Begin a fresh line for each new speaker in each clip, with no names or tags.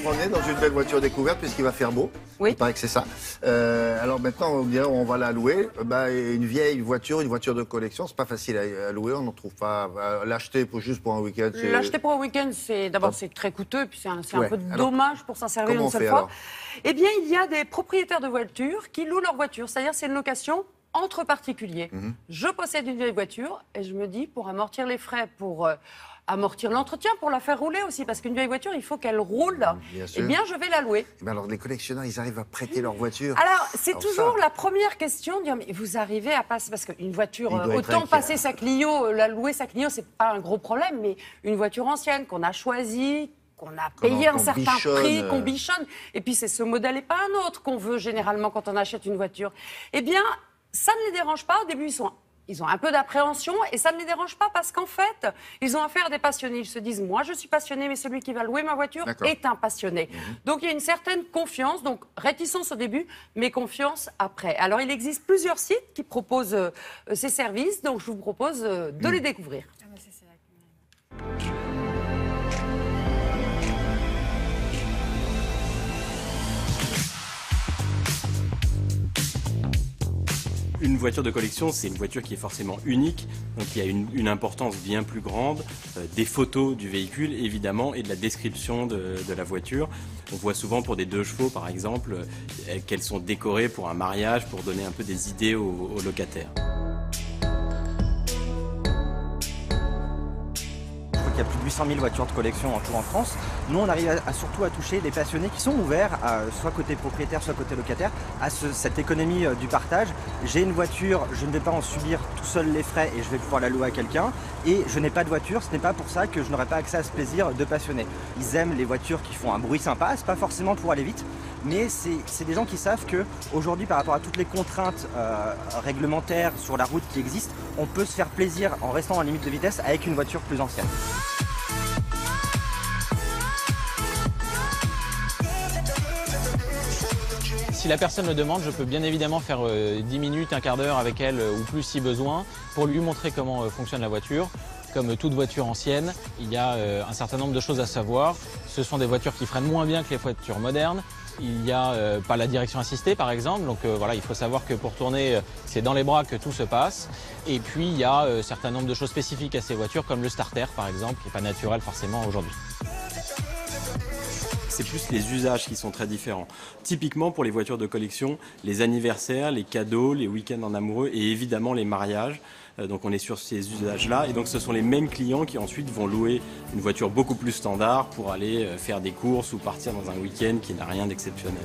promener dans une belle voiture découverte puisqu'il va faire beau.
Oui.
Il paraît que c'est ça. Alors maintenant, on va la louer. Une vieille voiture, une voiture de collection, c'est pas facile à louer. On n'en trouve pas. L'acheter juste pour un week-end.
L'acheter pour un week-end, d'abord c'est très coûteux, puis c'est un peu dommage pour s'en servir
une
seule fois. Eh bien, il y a des propriétaires de voitures qui louent leur voiture. C'est-à-dire, c'est une location entre particuliers. Je possède une vieille voiture et je me dis, pour amortir les frais, pour amortir l'entretien, pour la faire rouler aussi, parce qu'une vieille voiture, il faut qu'elle roule. Eh bien, je vais la louer.
Alors, les collectionneurs, ils arrivent à prêter leur voiture.
Alors, c'est toujours la première question, de dire, mais vous arrivez à passer, parce qu'une voiture, autant passer sa Clio, la louer sa Clio, c'est pas un gros problème, mais une voiture ancienne qu'on a choisie, qu'on a payé un certain prix, qu'on bichonne, et puis c'est ce modèle et pas un autre qu'on veut généralement quand on achète une voiture. Eh bien, ça ne les dérange pas. Au début, ils ont un peu d'appréhension et ça ne les dérange pas parce qu'en fait, ils ont affaire à des passionnés. Ils se disent, moi je suis passionné, mais celui qui va louer ma voiture est un passionné. Donc il y a une certaine confiance, donc réticence au début, mais confiance après. Alors il existe plusieurs sites qui proposent ces services, donc je vous propose de les découvrir.
Une voiture de collection, c'est une voiture qui est forcément unique, donc il y a une importance bien plus grande, des photos du véhicule évidemment et de la description de la voiture. On voit souvent pour des 2 chevaux par exemple qu'elles sont décorées pour un mariage, pour donner un peu des idées aux locataires.
Il y a plus de 800 000 voitures de collection en tout en France. Nous, on arrive surtout à toucher des passionnés qui sont ouverts, soit côté propriétaire, soit côté locataire, à cette économie du partage. J'ai une voiture, je ne vais pas en subir tout seul les frais et je vais pouvoir la louer à quelqu'un. Et je n'ai pas de voiture, ce n'est pas pour ça que je n'aurai pas accès à ce plaisir de passionné. Ils aiment les voitures qui font un bruit sympa, c'est pas forcément pour aller vite, mais c'est des gens qui savent qu'aujourd'hui, par rapport à toutes les contraintes réglementaires sur la route qui existent, on peut se faire plaisir en restant en limite de vitesse avec une voiture plus ancienne.
Si la personne le demande, je peux bien évidemment faire 10 minutes, un quart d'heure avec elle ou plus si besoin pour lui montrer comment fonctionne la voiture. Comme toute voiture ancienne, il y a un certain nombre de choses à savoir. Ce sont des voitures qui freinent moins bien que les voitures modernes. Il n'y a pas la direction assistée par exemple, donc voilà, il faut savoir que pour tourner, c'est dans les bras que tout se passe. Et puis il y a un certain nombre de choses spécifiques à ces voitures, comme le starter par exemple, qui n'est pas naturel forcément aujourd'hui.
C'est plus les usages qui sont très différents. Typiquement pour les voitures de collection, les anniversaires, les cadeaux, les week-ends en amoureux et évidemment les mariages. Donc on est sur ces usages-là et donc ce sont les mêmes clients qui ensuite vont louer une voiture beaucoup plus standard pour aller faire des courses ou partir dans un week-end qui n'a rien d'exceptionnel.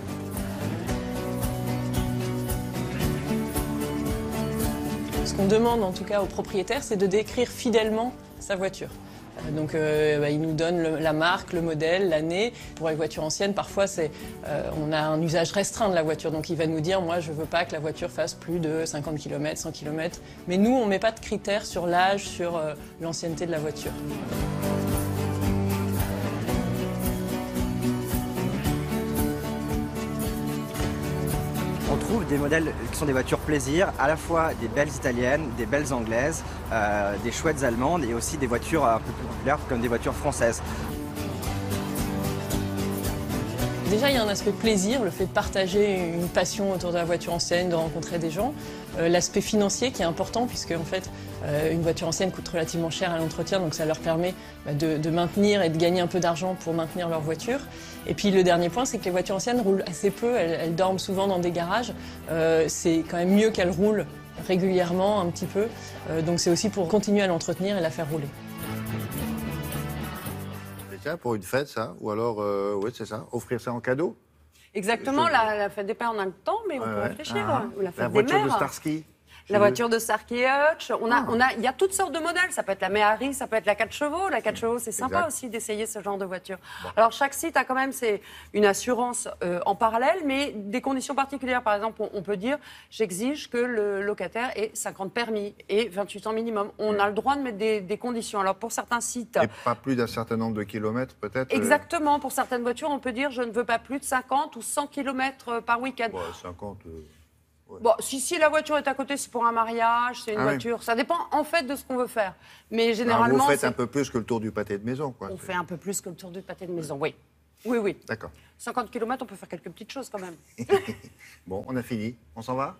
Ce qu'on demande en tout cas aux propriétaires, c'est de décrire fidèlement sa voiture. Donc il nous donne la marque, le modèle, l'année. Pour les voitures anciennes, parfois on a un usage restreint de la voiture. Donc il va nous dire, moi je veux pas que la voiture fasse plus de 50 km, 100 km. Mais nous, on met pas de critères sur l'âge, sur l'ancienneté de la voiture.
On trouve des modèles qui sont des voitures plaisir, à la fois des belles italiennes, des belles anglaises, des chouettes allemandes et aussi des voitures un peu plus populaires comme des voitures françaises.
Déjà, il y a un aspect plaisir, le fait de partager une passion autour de la voiture ancienne, de rencontrer des gens. L'aspect financier qui est important puisque en fait, une voiture ancienne coûte relativement cher à l'entretien, donc ça leur permet de maintenir et de gagner un peu d'argent pour maintenir leur voiture. Et puis le dernier point, c'est que les voitures anciennes roulent assez peu, elles dorment souvent dans des garages. C'est quand même mieux qu'elles roulent régulièrement un petit peu. Donc c'est aussi pour continuer à l'entretenir et la faire rouler.
Pour une fête, ça. Ou alors, oui, c'est ça. Offrir ça en cadeau.
Exactement, la fête des pères, on a le temps, mais on peut réfléchir. Ou la fête des
voiture
mères.
de Starsky.
La voiture de Starsky et Hutch. Il y a toutes sortes de modèles. Ça peut être la Méhari, ça peut être la 4 chevaux. La 4 chevaux, c'est sympa aussi d'essayer ce genre de voiture. Bon. Alors, chaque site a quand même une assurance en parallèle, mais des conditions particulières. Par exemple, on peut dire, j'exige que le locataire ait 50 permis et 28 ans minimum. On a le droit de mettre des conditions. Alors, pour certains sites...
Et pas plus d'un certain nombre de kilomètres, peut-être.
Exactement. Pour certaines voitures, on peut dire, je ne veux pas plus de 50 ou 100 kilomètres par week-end.
Ouais, 50...
Ouais. Bon, si la voiture est à côté, c'est pour un mariage, c'est une voiture. Oui. Ça dépend en fait de ce qu'on veut faire. Mais généralement,
vous faites un peu plus que le tour du pâté de maison, quoi.
On fait un peu plus que le tour du pâté de maison, oui. Oui, oui.
D'accord.
50 km, on peut faire quelques petites choses quand même.
Bon, on a fini. On s'en va?